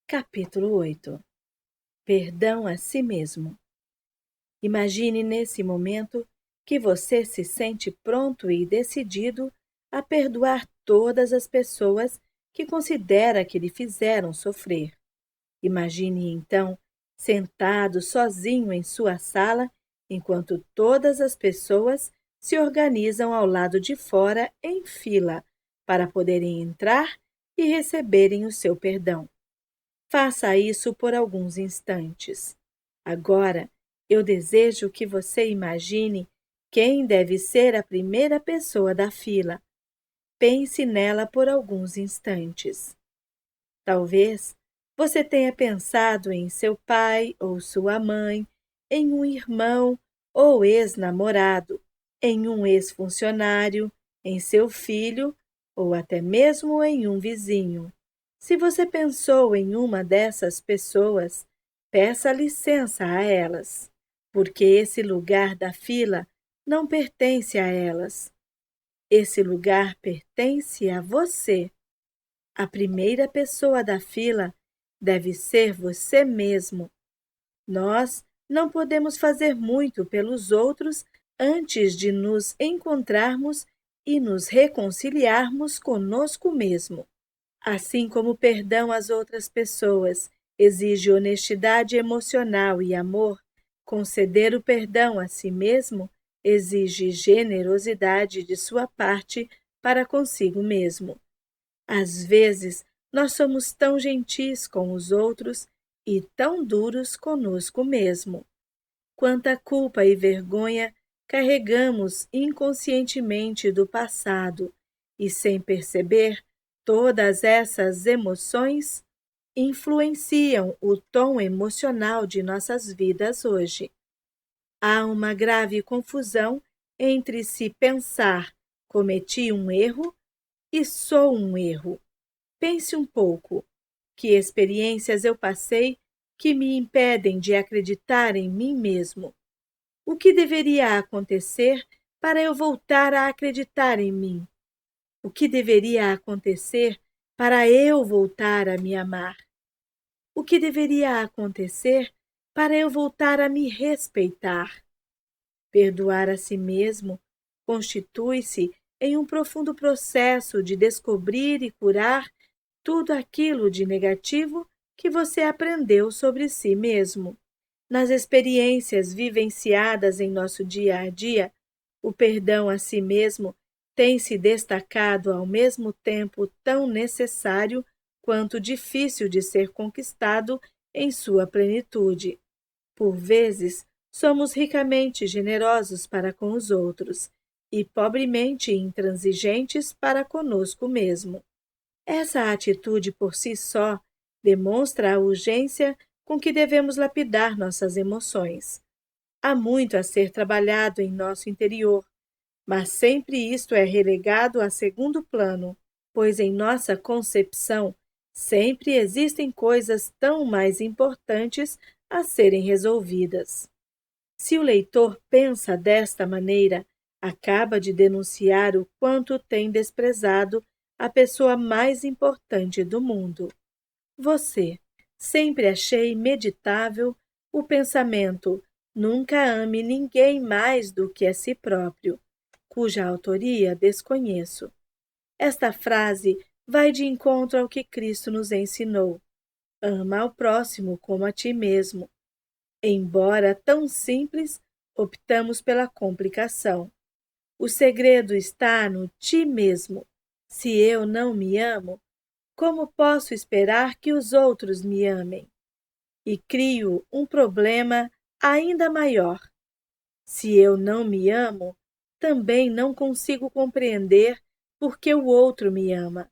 Capítulo 8. Perdão a si mesmo. Imagine nesse momento que você se sente pronto e decidido a perdoar todas as pessoas que considera que lhe fizeram sofrer. Imagine então sentado sozinho em sua sala, enquanto todas as pessoas se organizam ao lado de fora em fila para poderem entrar e receberem o seu perdão. Faça isso por alguns instantes. Agora, eu desejo que você imagine quem deve ser a primeira pessoa da fila. Pense nela por alguns instantes. Talvez você tenha pensado em seu pai ou sua mãe, em um irmão ou ex-namorado, em um ex-funcionário, em seu filho ou até mesmo em um vizinho. Se você pensou em uma dessas pessoas, peça licença a elas, porque esse lugar da fila não pertence a elas. Esse lugar pertence a você. A primeira pessoa da fila deve ser você mesmo. Nós não podemos fazer muito pelos outros antes de nos encontrarmos e nos reconciliarmos conosco mesmo. Assim como o perdão às outras pessoas exige honestidade emocional e amor, conceder o perdão a si mesmo exige generosidade de sua parte para consigo mesmo. Às vezes, nós somos tão gentis com os outros e tão duros conosco mesmo. Quanta culpa e vergonha carregamos inconscientemente do passado e, sem perceber, todas essas emoções influenciam o tom emocional de nossas vidas hoje. Há uma grave confusão entre se pensar cometi um erro e sou um erro. Pense um pouco. Que experiências eu passei que me impedem de acreditar em mim mesmo? O que deveria acontecer para eu voltar a acreditar em mim? O que deveria acontecer para eu voltar a me amar? O que deveria acontecer para eu voltar a me respeitar? Perdoar a si mesmo constitui-se em um profundo processo de descobrir e curar tudo aquilo de negativo que você aprendeu sobre si mesmo. Nas experiências vivenciadas em nosso dia a dia, o perdão a si mesmo tem se destacado ao mesmo tempo tão necessário quanto difícil de ser conquistado em sua plenitude. Por vezes, somos ricamente generosos para com os outros e pobremente intransigentes para conosco mesmo. Essa atitude por si só demonstra a urgência com que devemos lapidar nossas emoções. Há muito a ser trabalhado em nosso interior, mas sempre isto é relegado a segundo plano, pois em nossa concepção sempre existem coisas tão mais importantes a serem resolvidas. Se o leitor pensa desta maneira, acaba de denunciar o quanto tem desprezado a pessoa mais importante do mundo. Você. Sempre achei meditável o pensamento nunca ame ninguém mais do que a si próprio, cuja autoria desconheço. Esta frase vai de encontro ao que Cristo nos ensinou. Ama ao próximo como a ti mesmo. Embora tão simples, optamos pela complicação. O segredo está no ti mesmo. Se eu não me amo, como posso esperar que os outros me amem? E crio um problema ainda maior. Se eu não me amo, também não consigo compreender por que o outro me ama.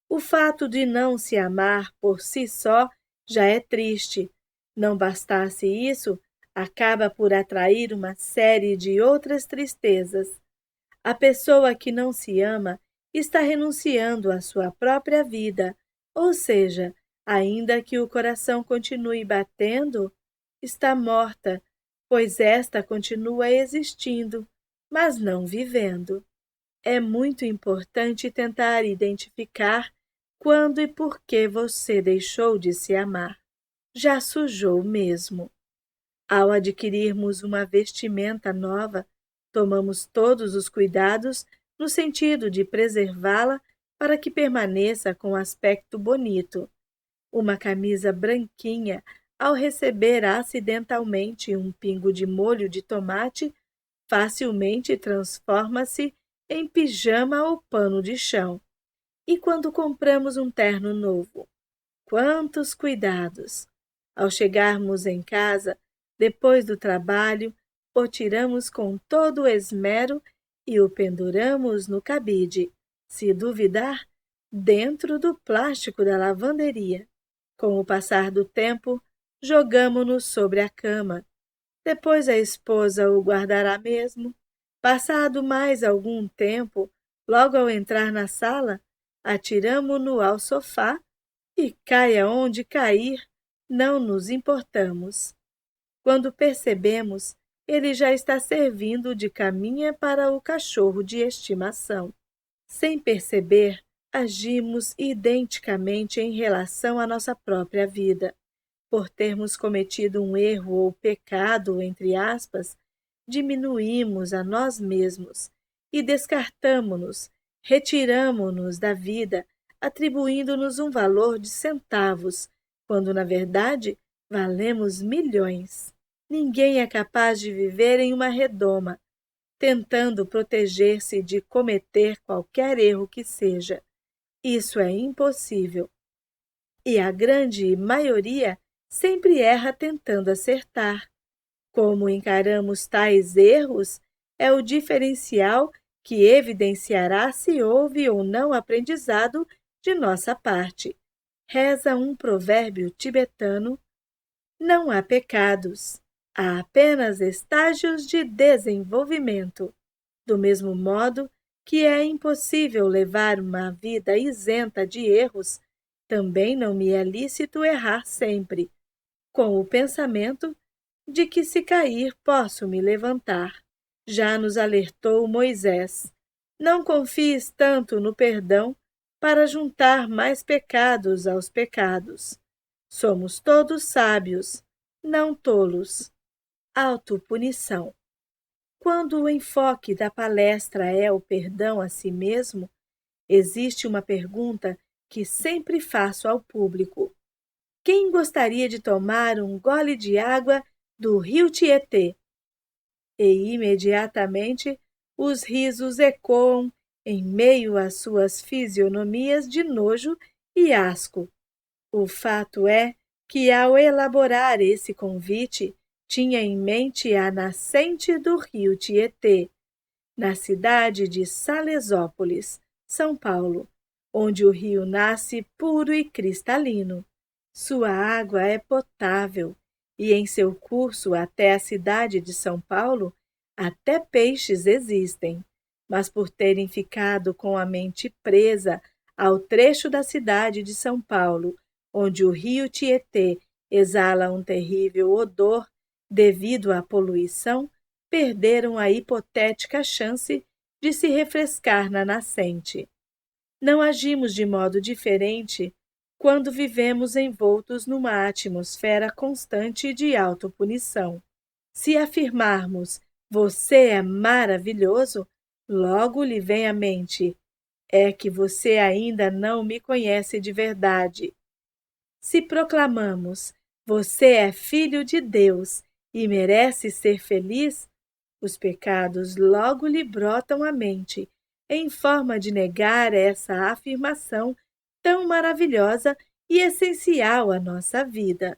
O fato de não se amar por si só já é triste. Não bastasse isso, acaba por atrair uma série de outras tristezas. A pessoa que não se ama está renunciando à sua própria vida, ou seja, ainda que o coração continue batendo, está morta, pois esta continua existindo, mas não vivendo. É muito importante tentar identificar quando e por que você deixou de se amar. Já sujou mesmo. Ao adquirirmos uma vestimenta nova, tomamos todos os cuidados no sentido de preservá-la para que permaneça com aspecto bonito. Uma camisa branquinha, ao receber acidentalmente um pingo de molho de tomate, facilmente transforma-se em pijama ou pano de chão. E quando compramos um terno novo? Quantos cuidados! Ao chegarmos em casa, depois do trabalho, o tiramos com todo o esmero e o penduramos no cabide, se duvidar, dentro do plástico da lavanderia. Com o passar do tempo, jogamo-no sobre a cama. Depois a esposa o guardará mesmo. Passado mais algum tempo, logo ao entrar na sala, atiramo-no ao sofá e caia onde cair, não nos importamos. Quando percebemos, ele já está servindo de caminha para o cachorro de estimação. Sem perceber, agimos identicamente em relação à nossa própria vida. Por termos cometido um erro ou pecado, entre aspas, diminuímos a nós mesmos e descartamo-nos, retiramo-nos da vida, atribuindo-nos um valor de centavos, quando, na verdade, valemos milhões. Ninguém é capaz de viver em uma redoma, tentando proteger-se de cometer qualquer erro que seja. Isso é impossível. E a grande maioria sempre erra tentando acertar. Como encaramos tais erros é o diferencial que evidenciará se houve ou não aprendizado de nossa parte. Reza um provérbio tibetano: não há pecados, há apenas estágios de desenvolvimento. Do mesmo modo que é impossível levar uma vida isenta de erros, também não me é lícito errar sempre, com o pensamento de que se cair posso me levantar. Já nos alertou Moisés: não confies tanto no perdão para juntar mais pecados aos pecados. Somos todos sábios, não tolos. Autopunição. Quando o enfoque da palestra é o perdão a si mesmo, existe uma pergunta que sempre faço ao público: quem gostaria de tomar um gole de água do rio Tietê? E imediatamente os risos ecoam em meio às suas fisionomias de nojo e asco. O fato é que, ao elaborar esse convite, tinha em mente a nascente do rio Tietê, na cidade de Salesópolis, São Paulo, onde o rio nasce puro e cristalino. Sua água é potável e, em seu curso até a cidade de São Paulo, até peixes existem, mas por terem ficado com a mente presa ao trecho da cidade de São Paulo, onde o rio Tietê exala um terrível odor devido à poluição, perderam a hipotética chance de se refrescar na nascente. Não agimos de modo diferente quando vivemos envoltos numa atmosfera constante de autopunição. Se afirmarmos "você é maravilhoso", logo lhe vem à mente: é que você ainda não me conhece de verdade. Se proclamamos "você é filho de Deus e merece ser feliz", os pecados logo lhe brotam à mente, em forma de negar essa afirmação tão maravilhosa e essencial à nossa vida.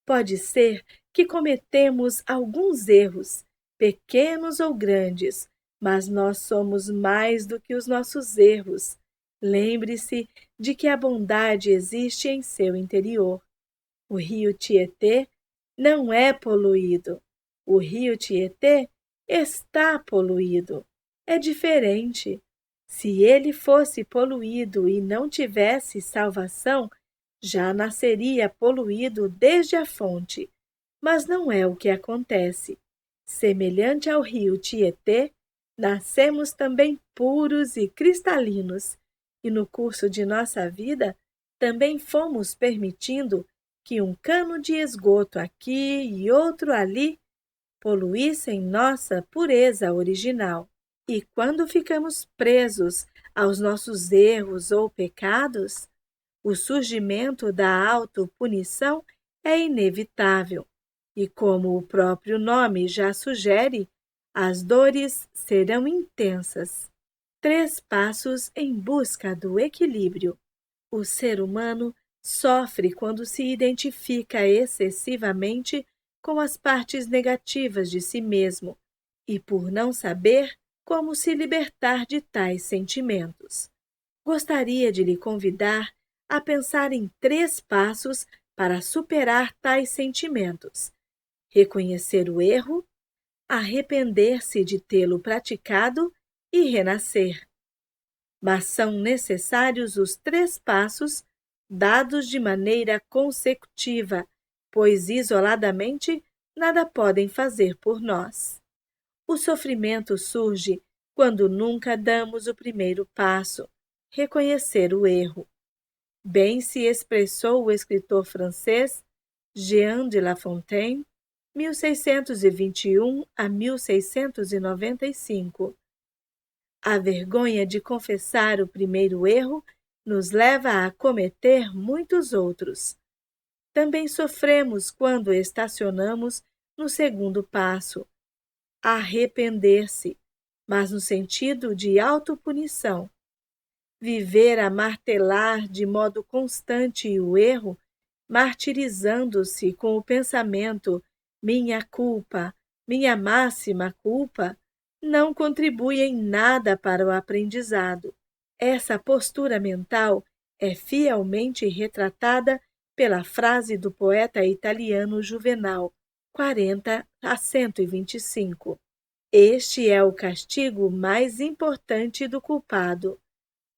Pode ser que cometemos alguns erros, pequenos ou grandes, mas nós somos mais do que os nossos erros. Lembre-se de que a bondade existe em seu interior. O rio Tietê não é poluído. O rio Tietê está poluído. É diferente. Se ele fosse poluído e não tivesse salvação, já nasceria poluído desde a fonte. Mas não é o que acontece. Semelhante ao rio Tietê, nascemos também puros e cristalinos, E no curso de nossa vida, também fomos permitindo que um cano de esgoto aqui e outro ali poluíssem nossa pureza original. E quando ficamos presos aos nossos erros ou pecados, o surgimento da autopunição é inevitável. E como o próprio nome já sugere, as dores serão intensas. 3 passos em busca do equilíbrio. O ser humano sofre quando se identifica excessivamente com as partes negativas de si mesmo e por não saber como se libertar de tais sentimentos. Gostaria de lhe convidar a pensar em 3 passos para superar tais sentimentos: reconhecer o erro, arrepender-se de tê-lo praticado e renascer. Mas são necessários os 3 passos dados de maneira consecutiva, pois isoladamente nada podem fazer por nós. O sofrimento surge quando nunca damos o primeiro passo, reconhecer o erro. Bem se expressou o escritor francês Jean de La Fontaine, 1621 a 1695. A vergonha de confessar o primeiro erro nos leva a cometer muitos outros. Também sofremos quando estacionamos no segundo passo, arrepender-se, mas no sentido de autopunição. Viver a martelar de modo constante o erro, martirizando-se com o pensamento minha culpa, minha máxima culpa, não contribui em nada para o aprendizado. Essa postura mental é fielmente retratada pela frase do poeta italiano Juvenal, 40 a 125. Este é o castigo mais importante do culpado: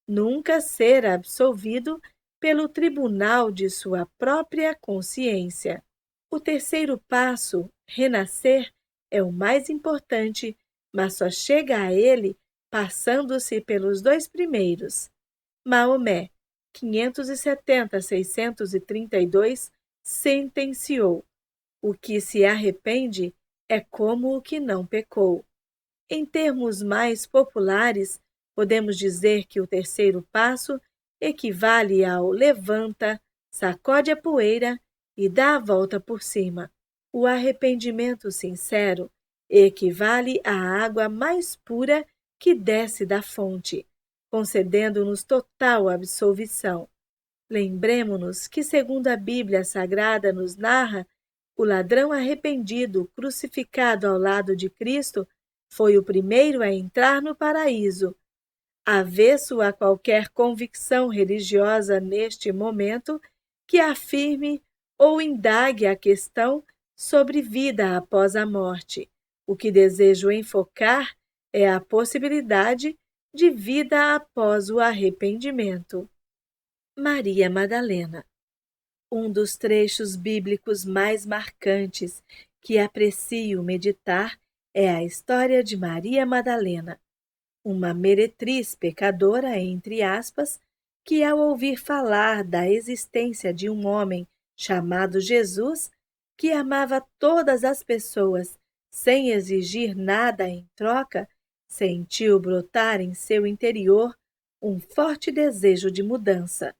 nunca ser absolvido pelo tribunal de sua própria consciência. O terceiro passo, renascer, é o mais importante, mas só chega a ele passando-se pelos 2 primeiros. Maomé, 570-632, sentenciou: o que se arrepende é como o que não pecou. Em termos mais populares, podemos dizer que o terceiro passo equivale ao levanta, sacode a poeira e dá a volta por cima. O arrependimento sincero equivale à água mais pura que desce da fonte, concedendo-nos total absolvição. Lembremo-nos que, segundo a Bíblia Sagrada nos narra, o ladrão arrependido crucificado ao lado de Cristo foi o primeiro a entrar no paraíso. Avesso a qualquer convicção religiosa neste momento que afirme ou indague a questão sobre vida após a morte, o que desejo enfocar é a possibilidade de vida após o arrependimento. Maria Madalena. Um dos trechos bíblicos mais marcantes que aprecio meditar é a história de Maria Madalena, uma meretriz pecadora, entre aspas, que ao ouvir falar da existência de um homem chamado Jesus, que amava todas as pessoas sem exigir nada em troca, sentiu brotar em seu interior um forte desejo de mudança.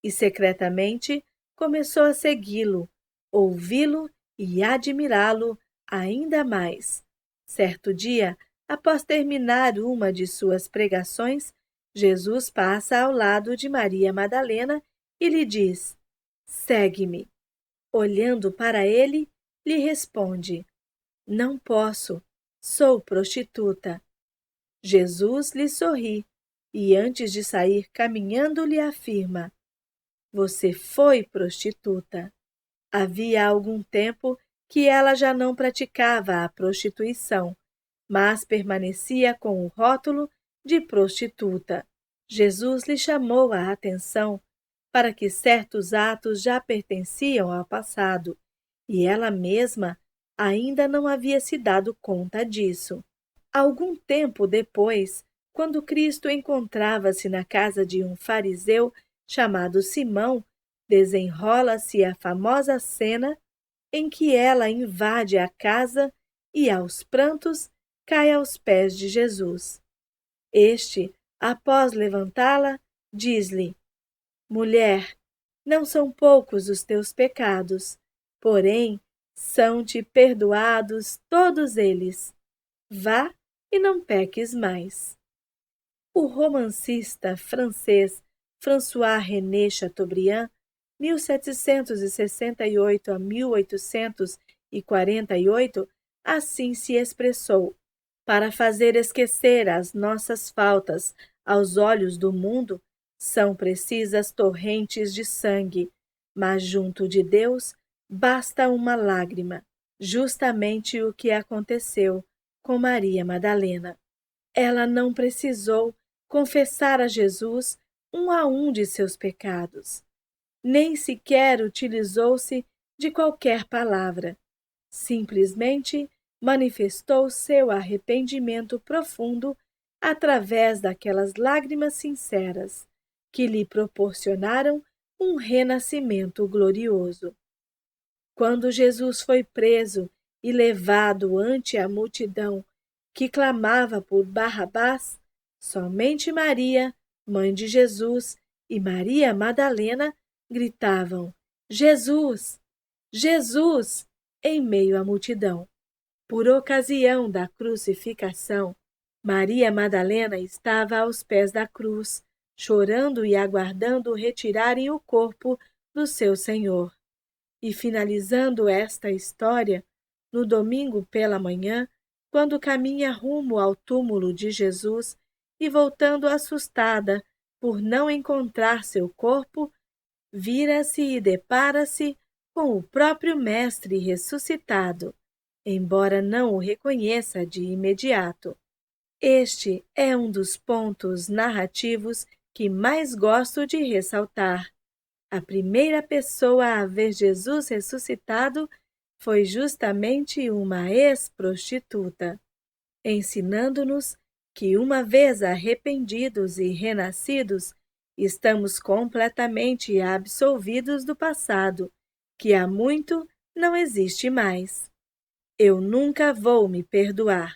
E secretamente começou a segui-lo, ouvi-lo e admirá-lo ainda mais. Certo dia, após terminar uma de suas pregações, Jesus passa ao lado de Maria Madalena e lhe diz: segue-me. Olhando para ele, lhe responde: não posso, sou prostituta. Jesus lhe sorri e, antes de sair caminhando, lhe afirma: você foi prostituta. Havia algum tempo que ela já não praticava a prostituição, mas permanecia com o rótulo de prostituta. Jesus lhe chamou a atenção para que certos atos já pertenciam ao passado, e ela mesma ainda não havia se dado conta disso. Algum tempo depois, quando Cristo encontrava-se na casa de um fariseu chamado Simão, desenrola-se a famosa cena em que ela invade a casa e, aos prantos, cai aos pés de Jesus. Este, após levantá-la, diz-lhe: Mulher, não são poucos os teus pecados, porém são-te perdoados todos eles. Vá e não peques mais. O romancista francês François-René Chateaubriand, 1768 a 1848, assim se expressou: para fazer esquecer as nossas faltas aos olhos do mundo, são precisas torrentes de sangue, mas junto de Deus basta uma lágrima, justamente o que aconteceu com Maria Madalena. Ela não precisou confessar a Jesus um a um de seus pecados. Nem sequer utilizou-se de qualquer palavra. Simplesmente manifestou seu arrependimento profundo através daquelas lágrimas sinceras que lhe proporcionaram um renascimento glorioso. Quando Jesus foi preso e levado ante a multidão que clamava por Barrabás, somente Maria, mãe de Jesus, e Maria Madalena gritavam: Jesus! Jesus! Em meio à multidão. Por ocasião da crucificação, Maria Madalena estava aos pés da cruz, chorando e aguardando retirarem o corpo do seu Senhor. E finalizando esta história, no domingo pela manhã, quando caminha rumo ao túmulo de Jesus e voltando assustada por não encontrar seu corpo, vira-se e depara-se com o próprio Mestre ressuscitado, embora não o reconheça de imediato. Este é um dos pontos narrativos que mais gosto de ressaltar. A primeira pessoa a ver Jesus ressuscitado foi justamente uma ex-prostituta, ensinando-nos que, uma vez arrependidos e renascidos, estamos completamente absolvidos do passado, que há muito não existe mais. Eu nunca vou me perdoar.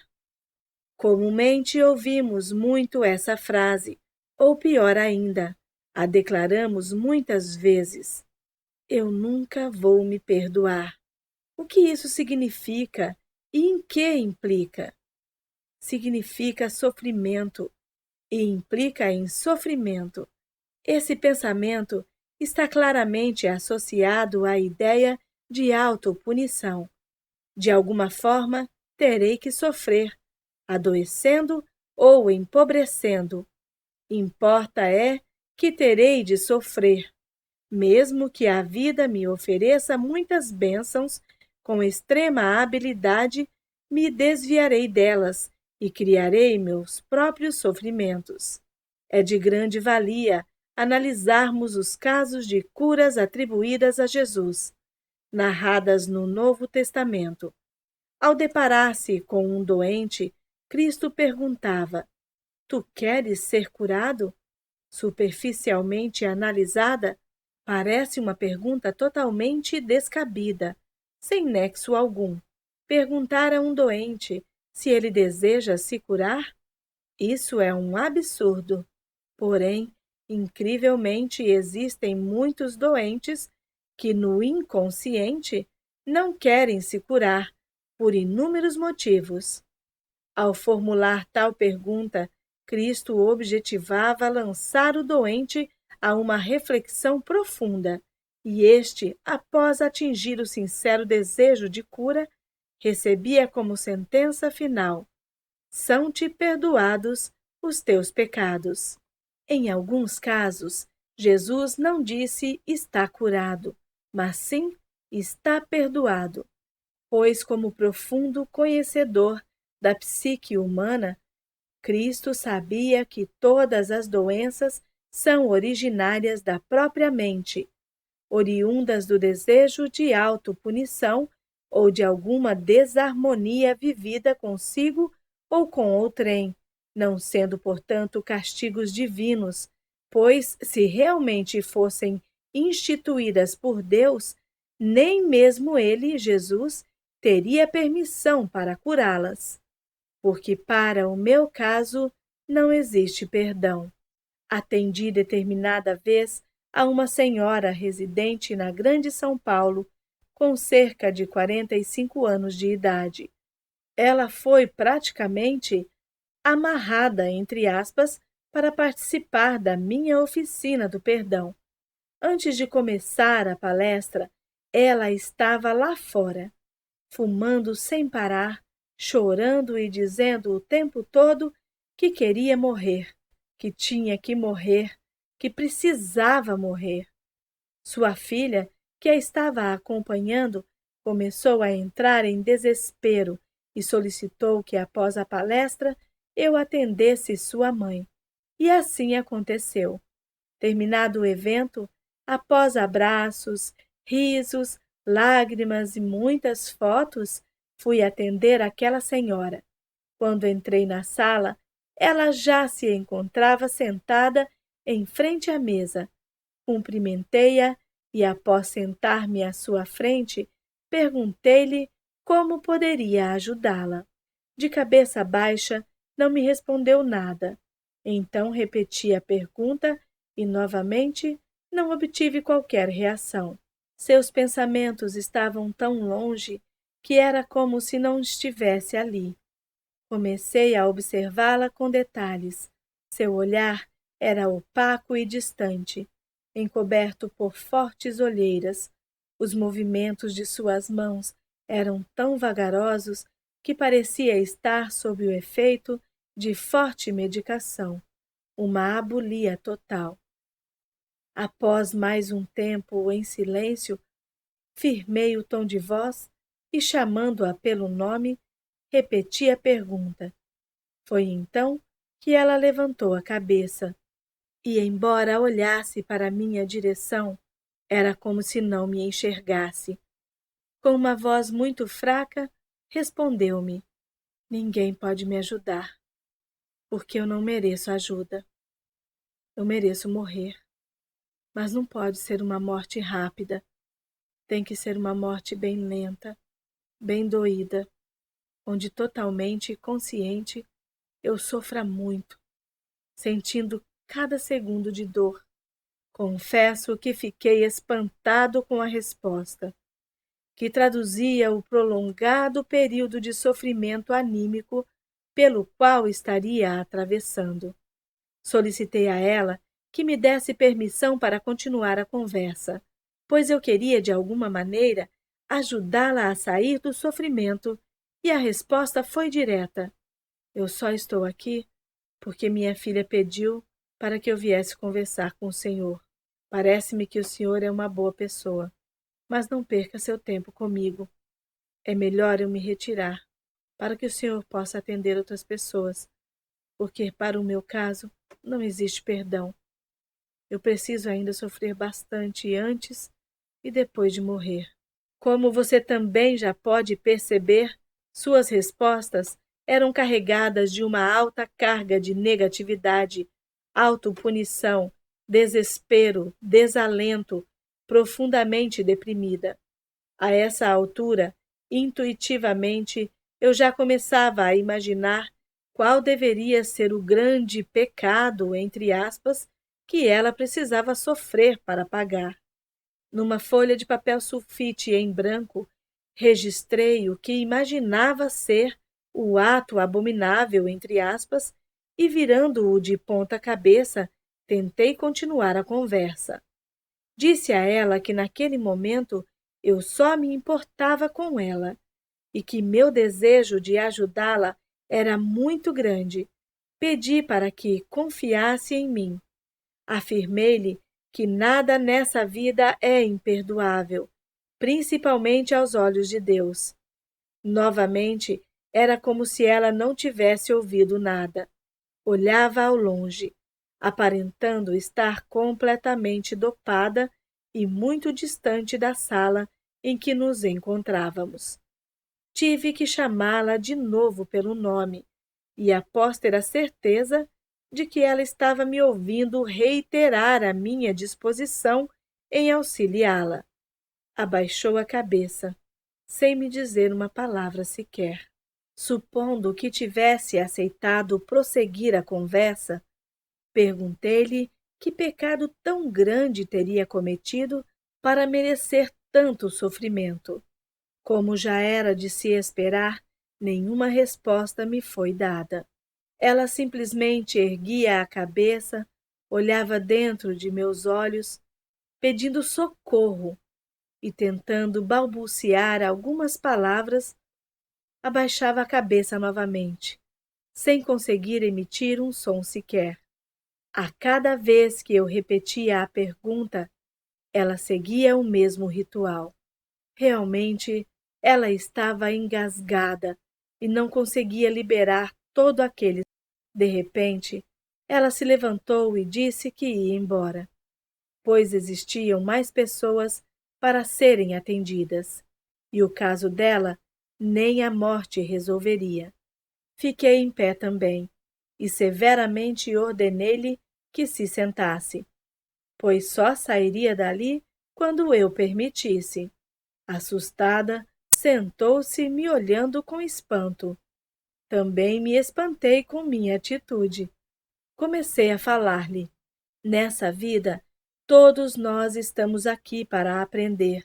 Comumente ouvimos muito essa frase, ou pior ainda, a declaramos muitas vezes: eu nunca vou me perdoar. O que isso significa e em que implica? Significa sofrimento e implica em sofrimento. Esse pensamento está claramente associado à ideia de autopunição. De alguma forma, terei que sofrer, adoecendo ou empobrecendo. Importa é que terei de sofrer. Mesmo que a vida me ofereça muitas bênçãos, com extrema habilidade, me desviarei delas e criarei meus próprios sofrimentos. É de grande valia analisarmos os casos de curas atribuídas a Jesus, narradas no Novo Testamento. Ao deparar-se com um doente, Cristo perguntava: Tu queres ser curado? Superficialmente analisada, parece uma pergunta totalmente descabida, sem nexo algum. Perguntar a um doente se ele deseja se curar? Isso é um absurdo. Porém, incrivelmente existem muitos doentes que, no inconsciente, não querem se curar, por inúmeros motivos. Ao formular tal pergunta, Cristo objetivava lançar o doente a uma reflexão profunda, e este, após atingir o sincero desejo de cura, recebia como sentença final: são-te perdoados os teus pecados. Em alguns casos, Jesus não disse está curado, mas sim está perdoado, pois, como profundo conhecedor da psique humana, Cristo sabia que todas as doenças são originárias da própria mente, oriundas do desejo de autopunição ou de alguma desarmonia vivida consigo ou com outrem, não sendo, portanto, castigos divinos, pois, se realmente fossem instituídas por Deus, nem mesmo ele, Jesus, teria permissão para curá-las, porque para o meu caso não existe perdão. Atendi determinada vez a uma senhora residente na Grande São Paulo, com cerca de 45 anos de idade. Ela foi praticamente amarrada, entre aspas, para participar da minha oficina do perdão. Antes de começar a palestra, ela estava lá fora, fumando sem parar, chorando e dizendo o tempo todo que queria morrer, que tinha que morrer, que precisava morrer. Sua filha, que a estava acompanhando, começou a entrar em desespero e solicitou que, após a palestra, eu atendesse sua mãe. E assim aconteceu. Terminado o evento, após abraços, risos, lágrimas e muitas fotos, fui atender aquela senhora. Quando entrei na sala, ela já se encontrava sentada em frente à mesa. Cumprimentei-a e, após sentar-me à sua frente, perguntei-lhe como poderia ajudá-la. De cabeça baixa, não me respondeu nada. Então repeti a pergunta e, novamente, não obtive qualquer reação. Seus pensamentos estavam tão longe que era como se não estivesse ali. Comecei a observá-la com detalhes. Seu olhar era opaco e distante, encoberto por fortes olheiras. Os movimentos de suas mãos eram tão vagarosos que parecia estar sob o efeito de forte medicação, uma abulia total. Após mais um tempo em silêncio, firmei o tom de voz e, chamando-a pelo nome, repeti a pergunta. Foi então que ela levantou a cabeça e, embora olhasse para minha direção, era como se não me enxergasse. Com uma voz muito fraca, respondeu-me: Ninguém pode me ajudar, porque eu não mereço ajuda. Eu mereço morrer, mas não pode ser uma morte rápida. Tem que ser uma morte bem lenta, bem doída, onde totalmente consciente eu sofra muito, sentindo cada segundo de dor. Confesso que fiquei espantado com a resposta, que traduzia o prolongado período de sofrimento anímico pelo qual estaria atravessando. Solicitei a ela que me desse permissão para continuar a conversa, pois eu queria, de alguma maneira, ajudá-la a sair do sofrimento, e a resposta foi direta. Eu só estou aqui porque minha filha pediu para que eu viesse conversar com o senhor. Parece-me que o senhor é uma boa pessoa, mas não perca seu tempo comigo. É melhor eu me retirar, para que o senhor possa atender outras pessoas, porque, para o meu caso, não existe perdão. Eu preciso ainda sofrer bastante antes e depois de morrer. Como você também já pode perceber, suas respostas eram carregadas de uma alta carga de negatividade, autopunição, desespero, desalento, profundamente deprimida. A essa altura, intuitivamente, eu já começava a imaginar qual deveria ser o grande pecado, entre aspas, que ela precisava sofrer para pagar. Numa folha de papel sulfite em branco, registrei o que imaginava ser o ato abominável, entre aspas, e, virando-o de ponta cabeça, tentei continuar a conversa. Disse a ela que naquele momento eu só me importava com ela e que meu desejo de ajudá-la era muito grande. Pedi para que confiasse em mim. Afirmei-lhe que nada nessa vida é imperdoável, principalmente aos olhos de Deus. Novamente, era como se ela não tivesse ouvido nada. Olhava ao longe, aparentando estar completamente dopada e muito distante da sala em que nos encontrávamos. Tive que chamá-la de novo pelo nome, e após ter a certeza de que ela estava me ouvindo reiterar a minha disposição em auxiliá-la, abaixou a cabeça, sem me dizer uma palavra sequer. Supondo que tivesse aceitado prosseguir a conversa, perguntei-lhe que pecado tão grande teria cometido para merecer tanto sofrimento. Como já era de se esperar, nenhuma resposta me foi dada. Ela simplesmente erguia a cabeça, olhava dentro de meus olhos, pedindo socorro e tentando balbuciar algumas palavras, abaixava a cabeça novamente, sem conseguir emitir um som sequer. A cada vez que eu repetia a pergunta, ela seguia o mesmo ritual. Realmente, ela estava engasgada e não conseguia liberar todo aquele. De repente, ela se levantou e disse que ia embora, pois existiam mais pessoas para serem atendidas, e o caso dela nem a morte resolveria. Fiquei em pé também, e severamente ordenei-lhe que se sentasse, pois só sairia dali quando eu permitisse. Assustada, sentou-se me olhando com espanto. Também me espantei com minha atitude. Comecei a falar-lhe. Nessa vida, todos nós estamos aqui para aprender,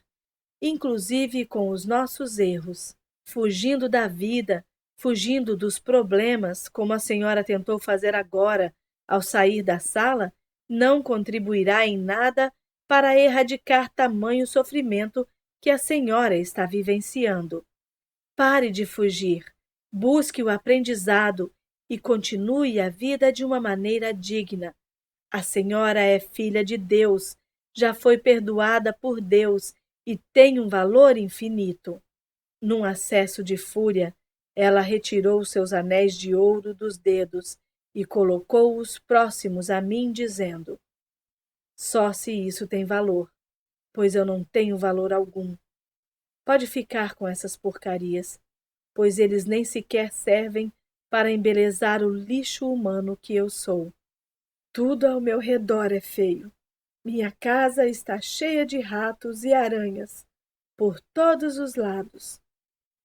inclusive com os nossos erros, fugindo da vida, fugindo dos problemas, como a senhora tentou fazer agora ao sair da sala, não contribuirá em nada para erradicar tamanho sofrimento que a senhora está vivenciando. Pare de fugir, busque o aprendizado e continue a vida de uma maneira digna. A senhora é filha de Deus, já foi perdoada por Deus e tem um valor infinito. Num acesso de fúria, ela retirou seus anéis de ouro dos dedos e colocou-os próximos a mim, dizendo: só se isso tem valor, pois eu não tenho valor algum. Pode ficar com essas porcarias, pois eles nem sequer servem para embelezar o lixo humano que eu sou. Tudo ao meu redor é feio. Minha casa está cheia de ratos e aranhas, por todos os lados.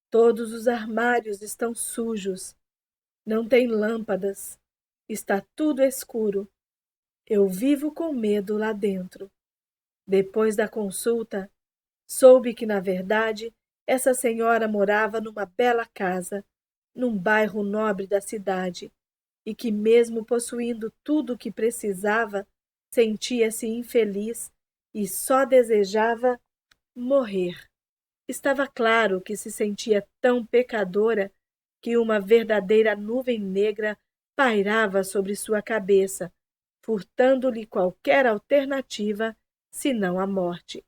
Todos os armários estão sujos. Não tem lâmpadas. Está tudo escuro. Eu vivo com medo lá dentro. Depois da consulta, soube que, na verdade, essa senhora morava numa bela casa, num bairro nobre da cidade, e que, mesmo possuindo tudo o que precisava, sentia-se infeliz e só desejava morrer. Estava claro que se sentia tão pecadora que uma verdadeira nuvem negra pairava sobre sua cabeça, furtando-lhe qualquer alternativa senão a morte.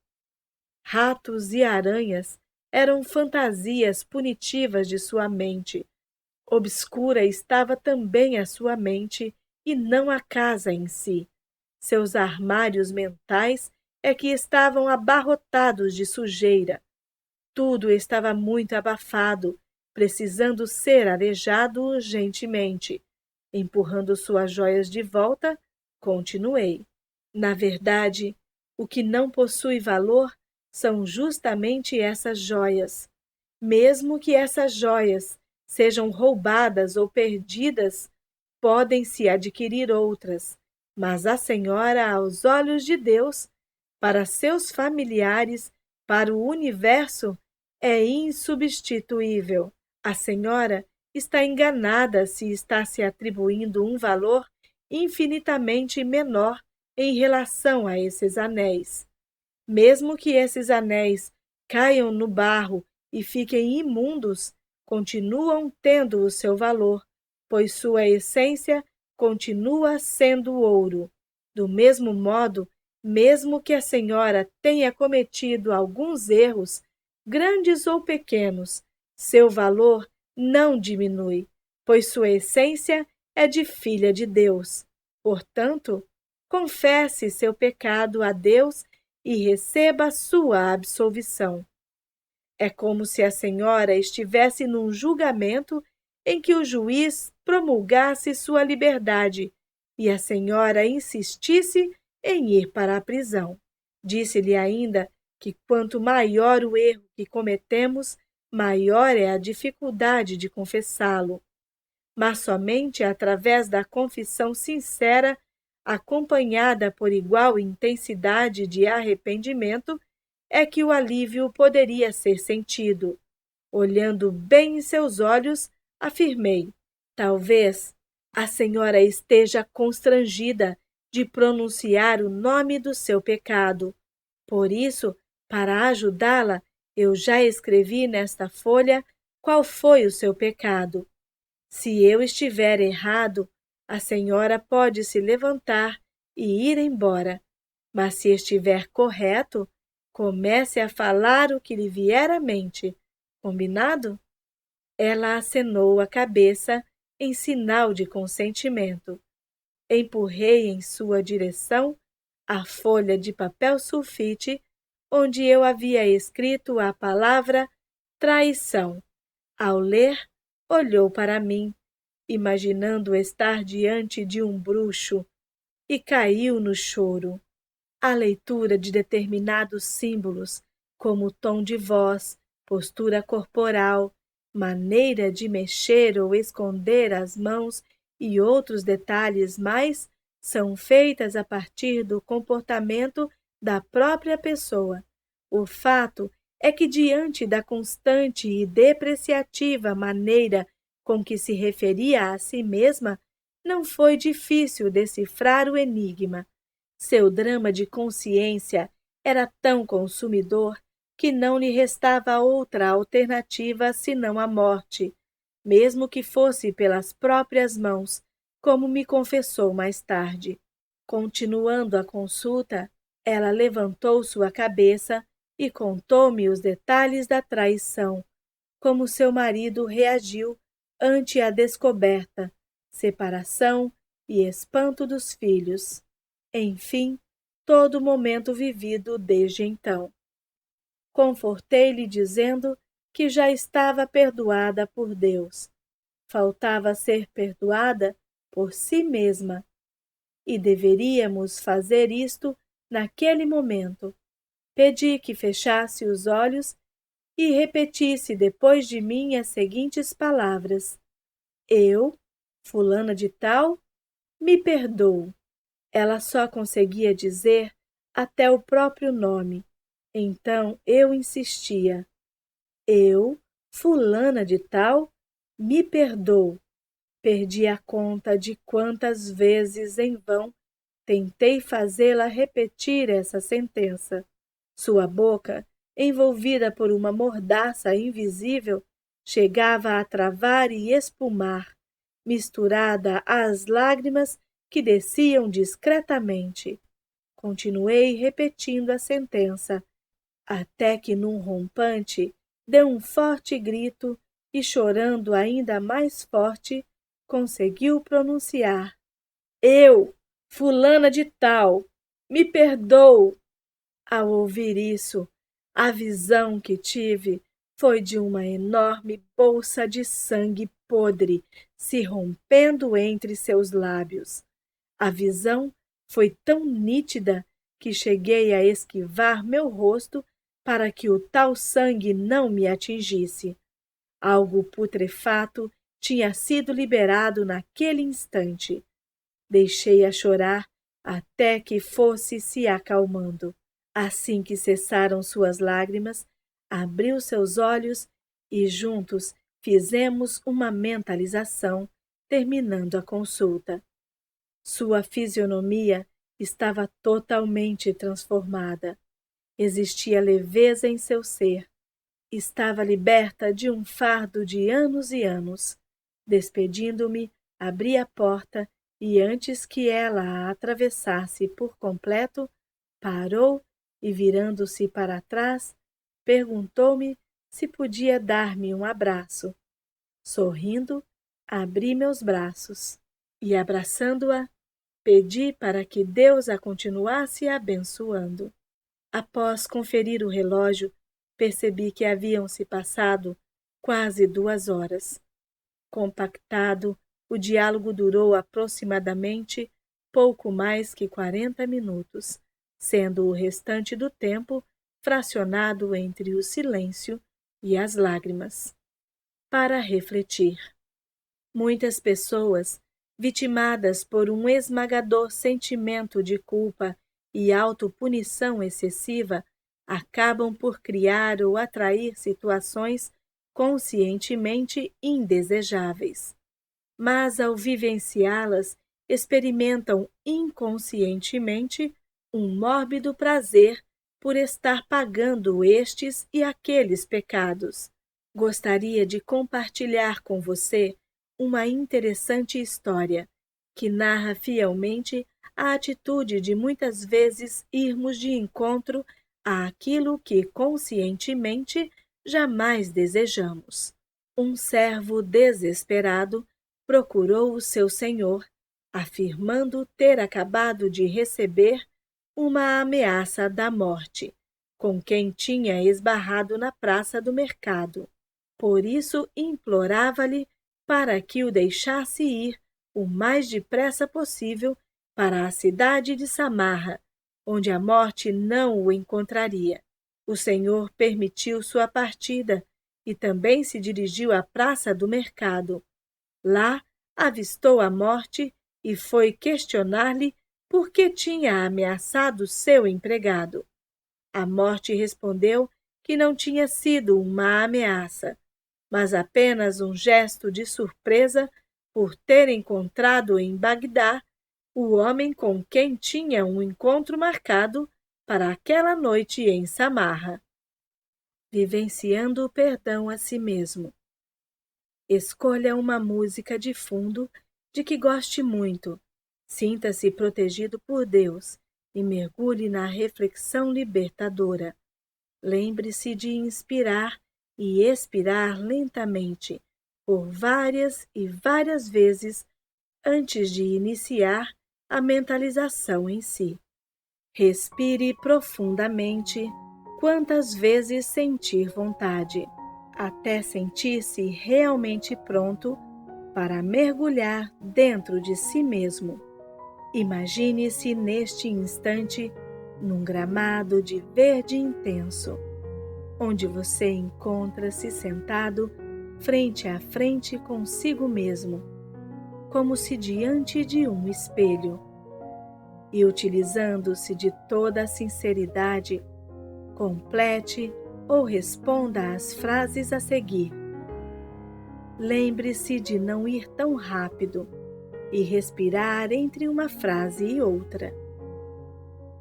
Ratos e aranhas eram fantasias punitivas de sua mente. Obscura estava também a sua mente e não a casa em si. Seus armários mentais é que estavam abarrotados de sujeira. Tudo estava muito abafado, precisando ser arejado urgentemente. Empurrando suas joias de volta, continuei. Na verdade, o que não possui valor são justamente essas joias. Mesmo que essas joias sejam roubadas ou perdidas, podem-se adquirir outras, mas a senhora, aos olhos de Deus, para seus familiares, para o universo, é insubstituível. A senhora está enganada se está se atribuindo um valor infinitamente menor em relação a esses anéis. Mesmo que esses anéis caiam no barro e fiquem imundos, continuam tendo o seu valor, pois sua essência continua sendo ouro. Do mesmo modo, mesmo que a senhora tenha cometido alguns erros, grandes ou pequenos, seu valor não diminui, pois sua essência é de filha de Deus. Portanto, confesse seu pecado a Deus e receba sua absolvição. É como se a senhora estivesse num julgamento em que o juiz promulgasse sua liberdade e a senhora insistisse em ir para a prisão. Disse-lhe ainda que quanto maior o erro que cometemos, maior é a dificuldade de confessá-lo. Mas somente através da confissão sincera, acompanhada por igual intensidade de arrependimento, é que o alívio poderia ser sentido. Olhando bem em seus olhos, afirmei: talvez a senhora esteja constrangida de pronunciar o nome do seu pecado. Por isso, para ajudá-la, eu já escrevi nesta folha qual foi o seu pecado. Se eu estiver errado, a senhora pode se levantar e ir embora. Mas se estiver correto, comece a falar o que lhe vier à mente. Combinado? Ela acenou a cabeça em sinal de consentimento. Empurrei em sua direção a folha de papel sulfite onde eu havia escrito a palavra traição. Ao ler, olhou para mim, imaginando estar diante de um bruxo, e caiu no choro. A leitura de determinados símbolos, como tom de voz, postura corporal, maneira de mexer ou esconder as mãos e outros detalhes mais, são feitas a partir do comportamento da própria pessoa. O fato é que, diante da constante e depreciativa maneira com que se referia a si mesma, não foi difícil decifrar o enigma. Seu drama de consciência era tão consumidor que não lhe restava outra alternativa senão a morte, mesmo que fosse pelas próprias mãos, como me confessou mais tarde. Continuando a consulta, ela levantou sua cabeça e contou-me os detalhes da traição, como seu marido reagiu ante a descoberta, separação e espanto dos filhos. Enfim, todo o momento vivido desde então. Confortei-lhe dizendo que já estava perdoada por Deus. Faltava ser perdoada por si mesma. E deveríamos fazer isto naquele momento. Pedi que fechasse os olhos e repetisse depois de mim as seguintes palavras: eu, fulana de tal, me perdoo. Ela só conseguia dizer até o próprio nome. Então eu insistia: eu, fulana de tal, me perdoo. Perdi a conta de quantas vezes em vão tentei fazê-la repetir essa sentença. Sua boca, envolvida por uma mordaça invisível, chegava a travar e espumar, misturada às lágrimas que desciam discretamente. Continuei repetindo a sentença, até que num rompante deu um forte grito e, chorando ainda mais forte, conseguiu pronunciar: eu, fulana de tal, me perdoo. Ao ouvir isso, a visão que tive foi de uma enorme bolsa de sangue podre se rompendo entre seus lábios. A visão foi tão nítida que cheguei a esquivar meu rosto para que o tal sangue não me atingisse. Algo putrefato tinha sido liberado naquele instante. Deixei-a chorar até que fosse se acalmando. Assim que cessaram suas lágrimas, abriu seus olhos e juntos fizemos uma mentalização, terminando a consulta. Sua fisionomia estava totalmente transformada. Existia leveza em seu ser. Estava liberta de um fardo de anos e anos. Despedindo-me, abri a porta e, antes que ela a atravessasse por completo, parou e, virando-se para trás, perguntou-me se podia dar-me um abraço. Sorrindo, abri meus braços e, abraçando-a, pedi para que Deus a continuasse abençoando. Após conferir o relógio, percebi que haviam se passado quase 2 horas. Compactado, o diálogo durou aproximadamente pouco mais que 40 minutos, sendo o restante do tempo fracionado entre o silêncio e as lágrimas. Para refletir. Muitas pessoas, vitimadas por um esmagador sentimento de culpa e autopunição excessiva, acabam por criar ou atrair situações conscientemente indesejáveis. Mas, ao vivenciá-las, experimentam inconscientemente um mórbido prazer por estar pagando estes e aqueles pecados. Gostaria de compartilhar com você uma interessante história que narra fielmente a atitude de muitas vezes irmos de encontro àquilo que conscientemente jamais desejamos. Um servo desesperado procurou o seu senhor, afirmando ter acabado de receber uma ameaça da morte, com quem tinha esbarrado na praça do mercado. Por isso implorava-lhe para que o deixasse ir o mais depressa possível para a cidade de Samarra, onde a morte não o encontraria. O Senhor permitiu sua partida e também se dirigiu à praça do mercado. Lá avistou a morte e foi questionar-lhe por que tinha ameaçado seu empregado. A morte respondeu que não tinha sido uma ameaça, mas apenas um gesto de surpresa por ter encontrado em Bagdá o homem com quem tinha um encontro marcado para aquela noite em Samarra. Vivenciando o perdão a si mesmo. Escolha uma música de fundo de que goste muito, sinta-se protegido por Deus e mergulhe na reflexão libertadora. Lembre-se de inspirar e expirar lentamente, por várias e várias vezes, antes de iniciar a mentalização em si. Respire profundamente quantas vezes sentir vontade, até sentir-se realmente pronto para mergulhar dentro de si mesmo. Imagine-se neste instante num gramado de verde intenso, onde você encontra-se sentado frente a frente consigo mesmo, como se diante de um espelho, e utilizando-se de toda a sinceridade, complete ou responda às frases a seguir. Lembre-se de não ir tão rápido e respirar entre uma frase e outra.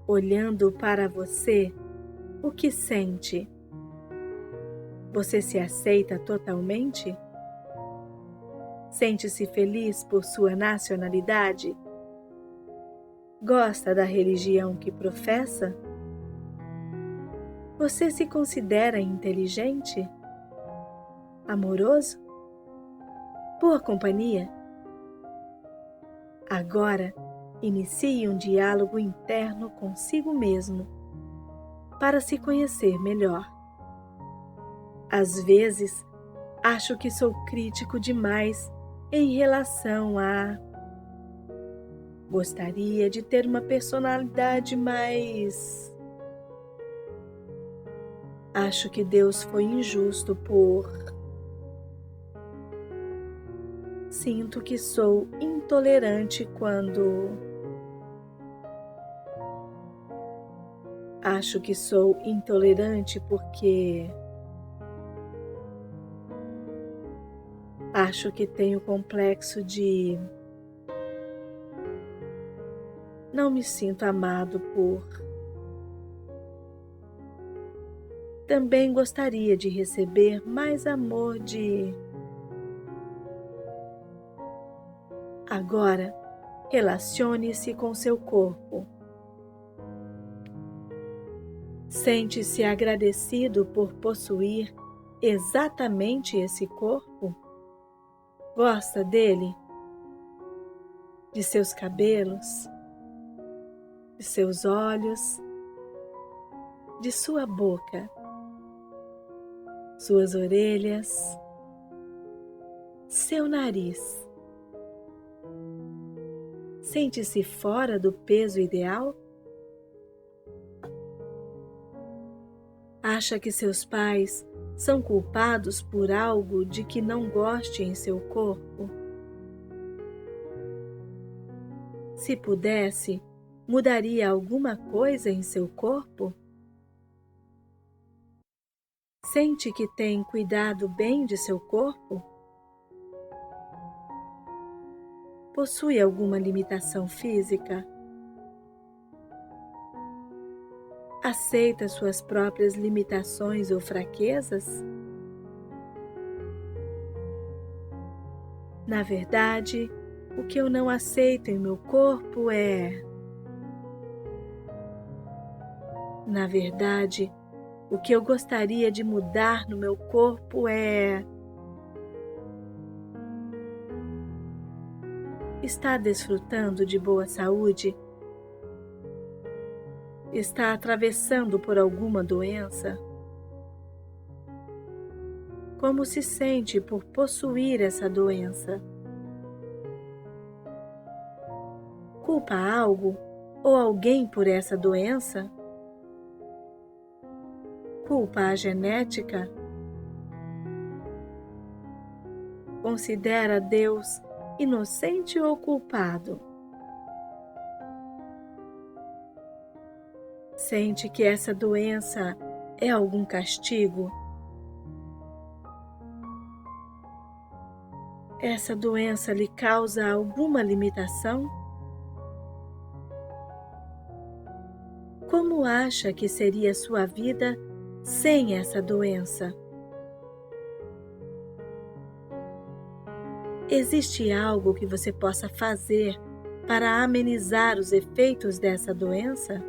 Olhando para você, o que sente? Você se aceita totalmente? Sente-se feliz por sua nacionalidade? Gosta da religião que professa? Você se considera inteligente? Amoroso? Boa companhia? Agora, inicie um diálogo interno consigo mesmo, para se conhecer melhor. Às vezes, acho que sou crítico demais em relação a... Gostaria de ter uma personalidade mais... Acho que Deus foi injusto por... Sinto que sou intolerante quando... Acho que sou intolerante porque... Acho que tenho complexo de... Não me sinto amado por... Também gostaria de receber mais amor de... Agora, relacione-se com seu corpo. Sente-se agradecido por possuir exatamente esse corpo? Gosta dele? De seus cabelos? De seus olhos? De sua boca? Suas orelhas? seu nariz. Sente-se fora do peso ideal? Acha que seus pais são culpados por algo de que não goste em seu corpo? Se pudesse, mudaria alguma coisa em seu corpo? Sente que tem cuidado bem de seu corpo? Possui alguma limitação física? Aceita suas próprias limitações ou fraquezas? Na verdade, o que eu não aceito em meu corpo é... Na verdade, o que eu gostaria de mudar no meu corpo é... Está desfrutando de boa saúde? Está atravessando por alguma doença? Como se sente por possuir essa doença? Culpa algo ou alguém por essa doença? Culpa a genética? Considera Deus inocente ou culpado? Sente que essa doença é algum castigo? Essa doença lhe causa alguma limitação? Como acha que seria sua vida sem essa doença? Existe algo que você possa fazer para amenizar os efeitos dessa doença?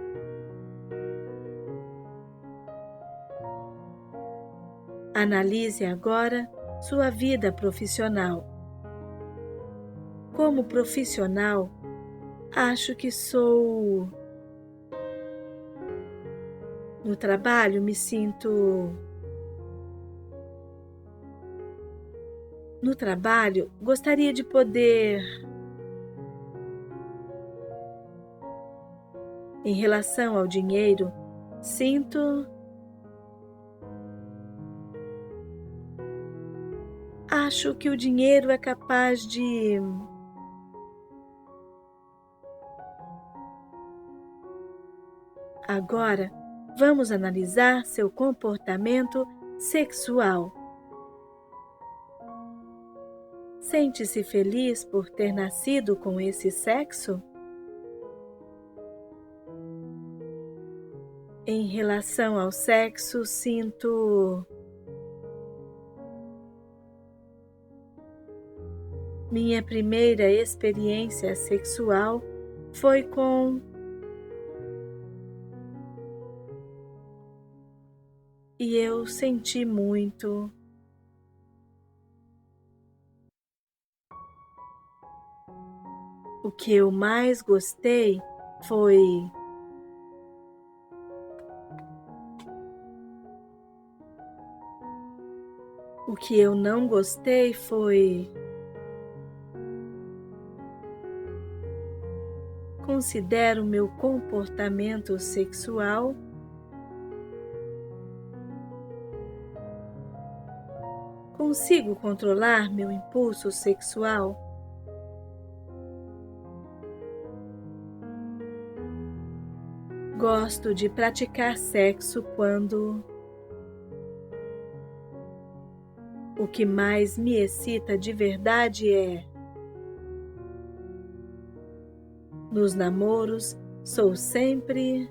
Analise agora sua vida profissional. Como profissional, acho que sou... No trabalho, me sinto... No trabalho, gostaria de poder... Em relação ao dinheiro, sinto... Acho que o dinheiro é capaz de... Agora, vamos analisar seu comportamento sexual. Sente-se feliz por ter nascido com esse sexo? Em relação ao sexo, sinto... Minha primeira experiência sexual foi com... E eu senti muito. O que eu mais gostei foi... O que eu não gostei foi... Considero meu comportamento sexual Consigo controlar meu impulso sexual? Gosto de praticar sexo quando... O que mais me excita de verdade é... Nos namoros, sou sempre...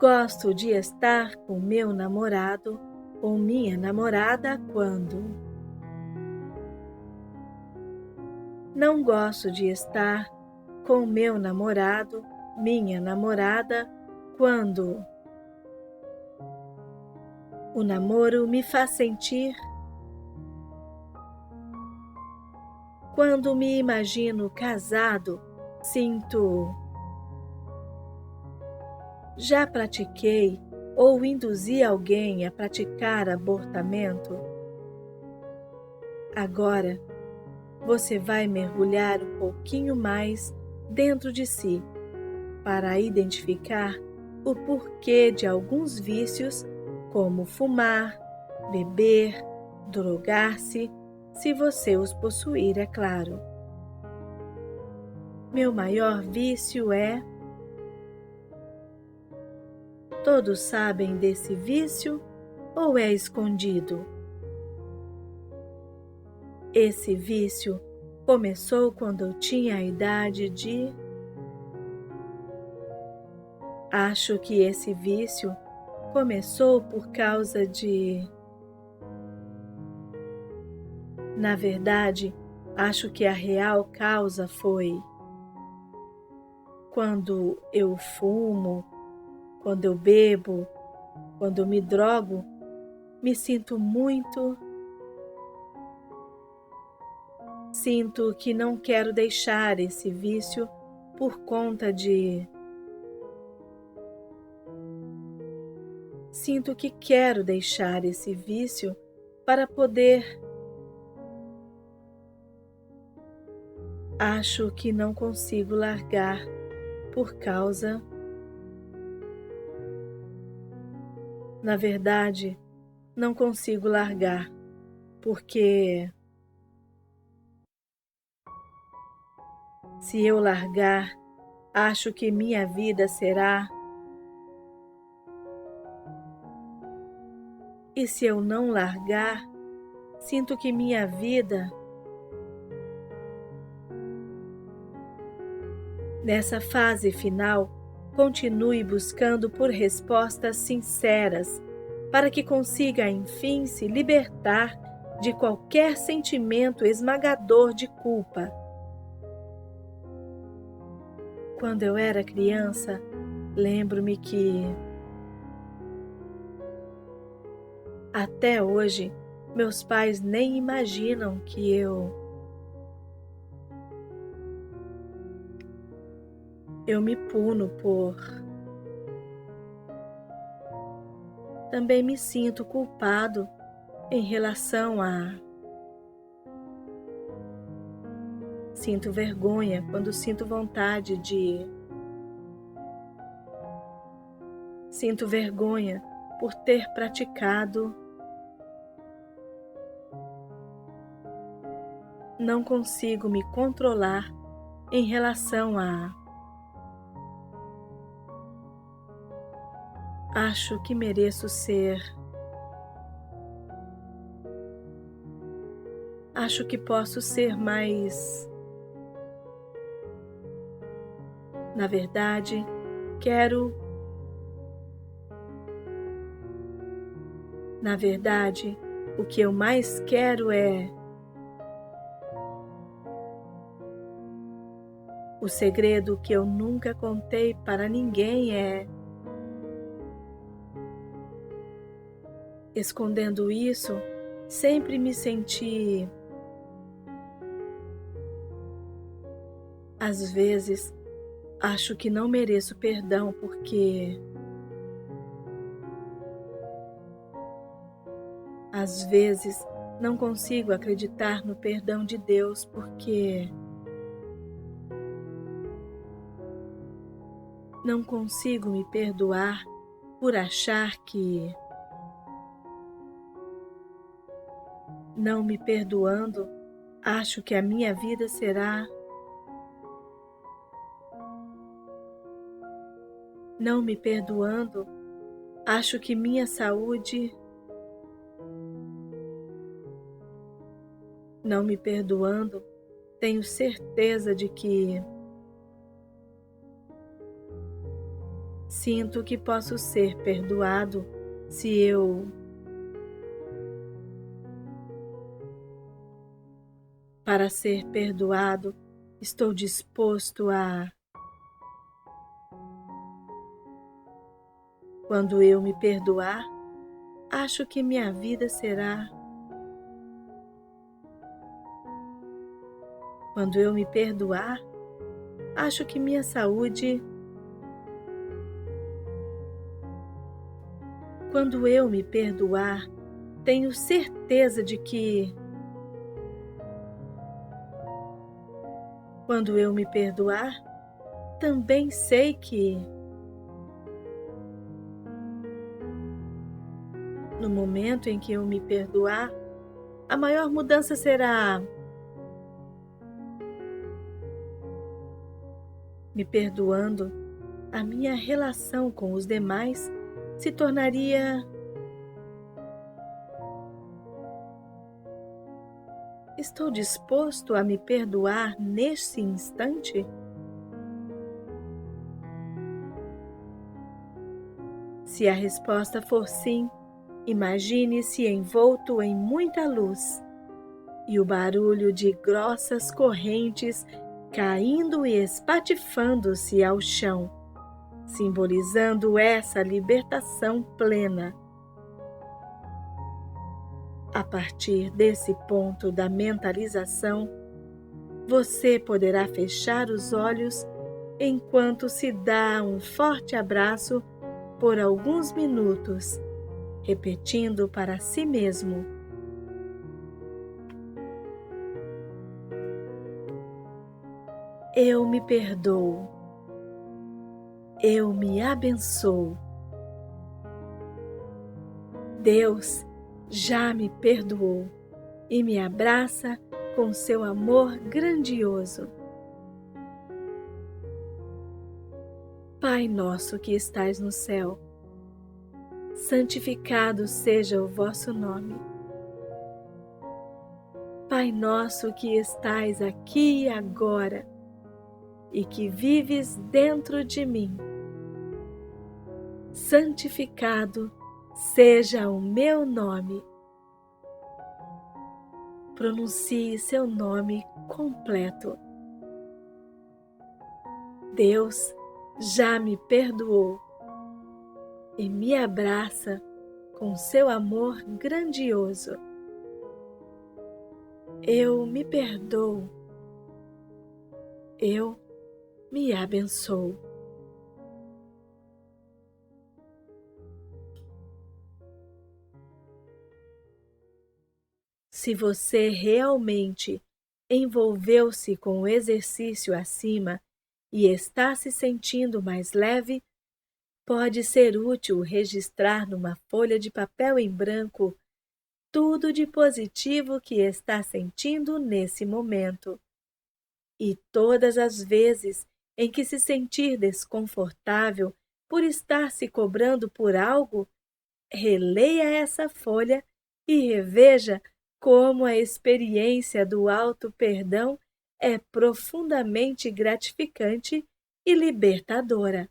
Gosto de estar com meu namorado ou minha namorada quando... Não gosto de estar com meu namorado, minha namorada quando... O namoro me faz sentir... Quando me imagino casado, sinto... Já pratiquei ou induzir alguém a praticar abortamento, agora você vai mergulhar um pouquinho mais dentro de si para identificar o porquê de alguns vícios, como fumar, beber, drogar-se, se você os possuir, é claro. Meu maior vício é... Todos sabem desse vício ou é escondido? Esse vício começou quando eu tinha a idade de... Acho que esse vício começou por causa de... Na verdade, acho que a real causa foi... Quando eu fumo, quando eu bebo, quando eu me drogo, me sinto muito... Sinto que não quero deixar esse vício por conta de... Sinto que quero deixar esse vício para poder... Acho que não consigo largar por causa... Na verdade, não consigo largar porque... Se eu largar, acho que minha vida será... E se eu não largar, sinto que minha vida... Nessa fase final, continue buscando por respostas sinceras, para que consiga, enfim, se libertar de qualquer sentimento esmagador de culpa. Quando eu era criança, lembro-me que... Até hoje, meus pais nem imaginam que eu me puno por... Também me sinto culpado em relação a... Sinto vergonha quando sinto vontade de... Sinto vergonha por ter praticado... Não consigo me controlar em relação a... Acho que mereço ser... Acho que posso ser mais... Na verdade, quero... Na verdade, o que eu mais quero é... O segredo que eu nunca contei para ninguém é... Escondendo isso, sempre me senti... Às vezes, acho que não mereço perdão porque... Às vezes, não consigo acreditar no perdão de Deus porque... Não consigo me perdoar por achar que... Não me perdoando, acho que a minha vida será... Não me perdoando, acho que minha saúde... Não me perdoando, tenho certeza de que... Sinto que posso ser perdoado se eu... Para ser perdoado, estou disposto a... Quando eu me perdoar, acho que minha vida será... Quando eu me perdoar, acho que minha saúde... Quando eu me perdoar, tenho certeza de que, quando eu me perdoar, também sei que, no momento em que eu me perdoar, a maior mudança será me perdoando, a minha relação com os demais se tornaria. Estou disposto a me perdoar neste instante? Se a resposta for sim, imagine-se envolto em muita luz e o barulho de grossas correntes caindo e espatifando-se ao chão, simbolizando essa libertação plena. A partir desse ponto da mentalização, você poderá fechar os olhos enquanto se dá um forte abraço por alguns minutos, repetindo para si mesmo: eu me perdoo, eu me abençoo. Deus já me perdoou e me abraça com seu amor grandioso. Pai nosso que estais no céu, santificado seja o vosso nome. Pai nosso que estais aqui e agora e que vives dentro de mim, santificado seja o meu nome. Pronuncie seu nome completo. Deus já me perdoou e me abraça com seu amor grandioso. Eu me perdoo. Eu me abençoo. Se você realmente envolveu-se com o exercício acima e está se sentindo mais leve, pode ser útil registrar numa folha de papel em branco tudo de positivo que está sentindo nesse momento. E todas as vezes em que se sentir desconfortável por estar se cobrando por algo, releia essa folha e reveja como a experiência do auto-perdão é profundamente gratificante e libertadora.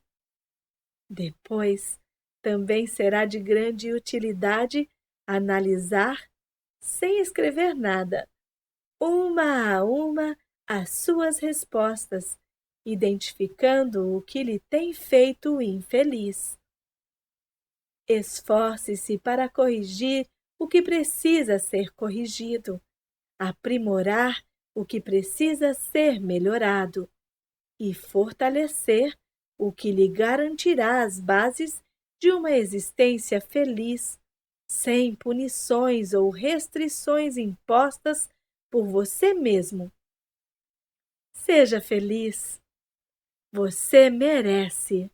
Depois, também será de grande utilidade analisar, sem escrever nada, uma a uma, as suas respostas, identificando o que lhe tem feito infeliz. Esforce-se para corrigir o que precisa ser corrigido, aprimorar o que precisa ser melhorado e fortalecer o que lhe garantirá as bases de uma existência feliz, sem punições ou restrições impostas por você mesmo. Seja feliz. Você merece.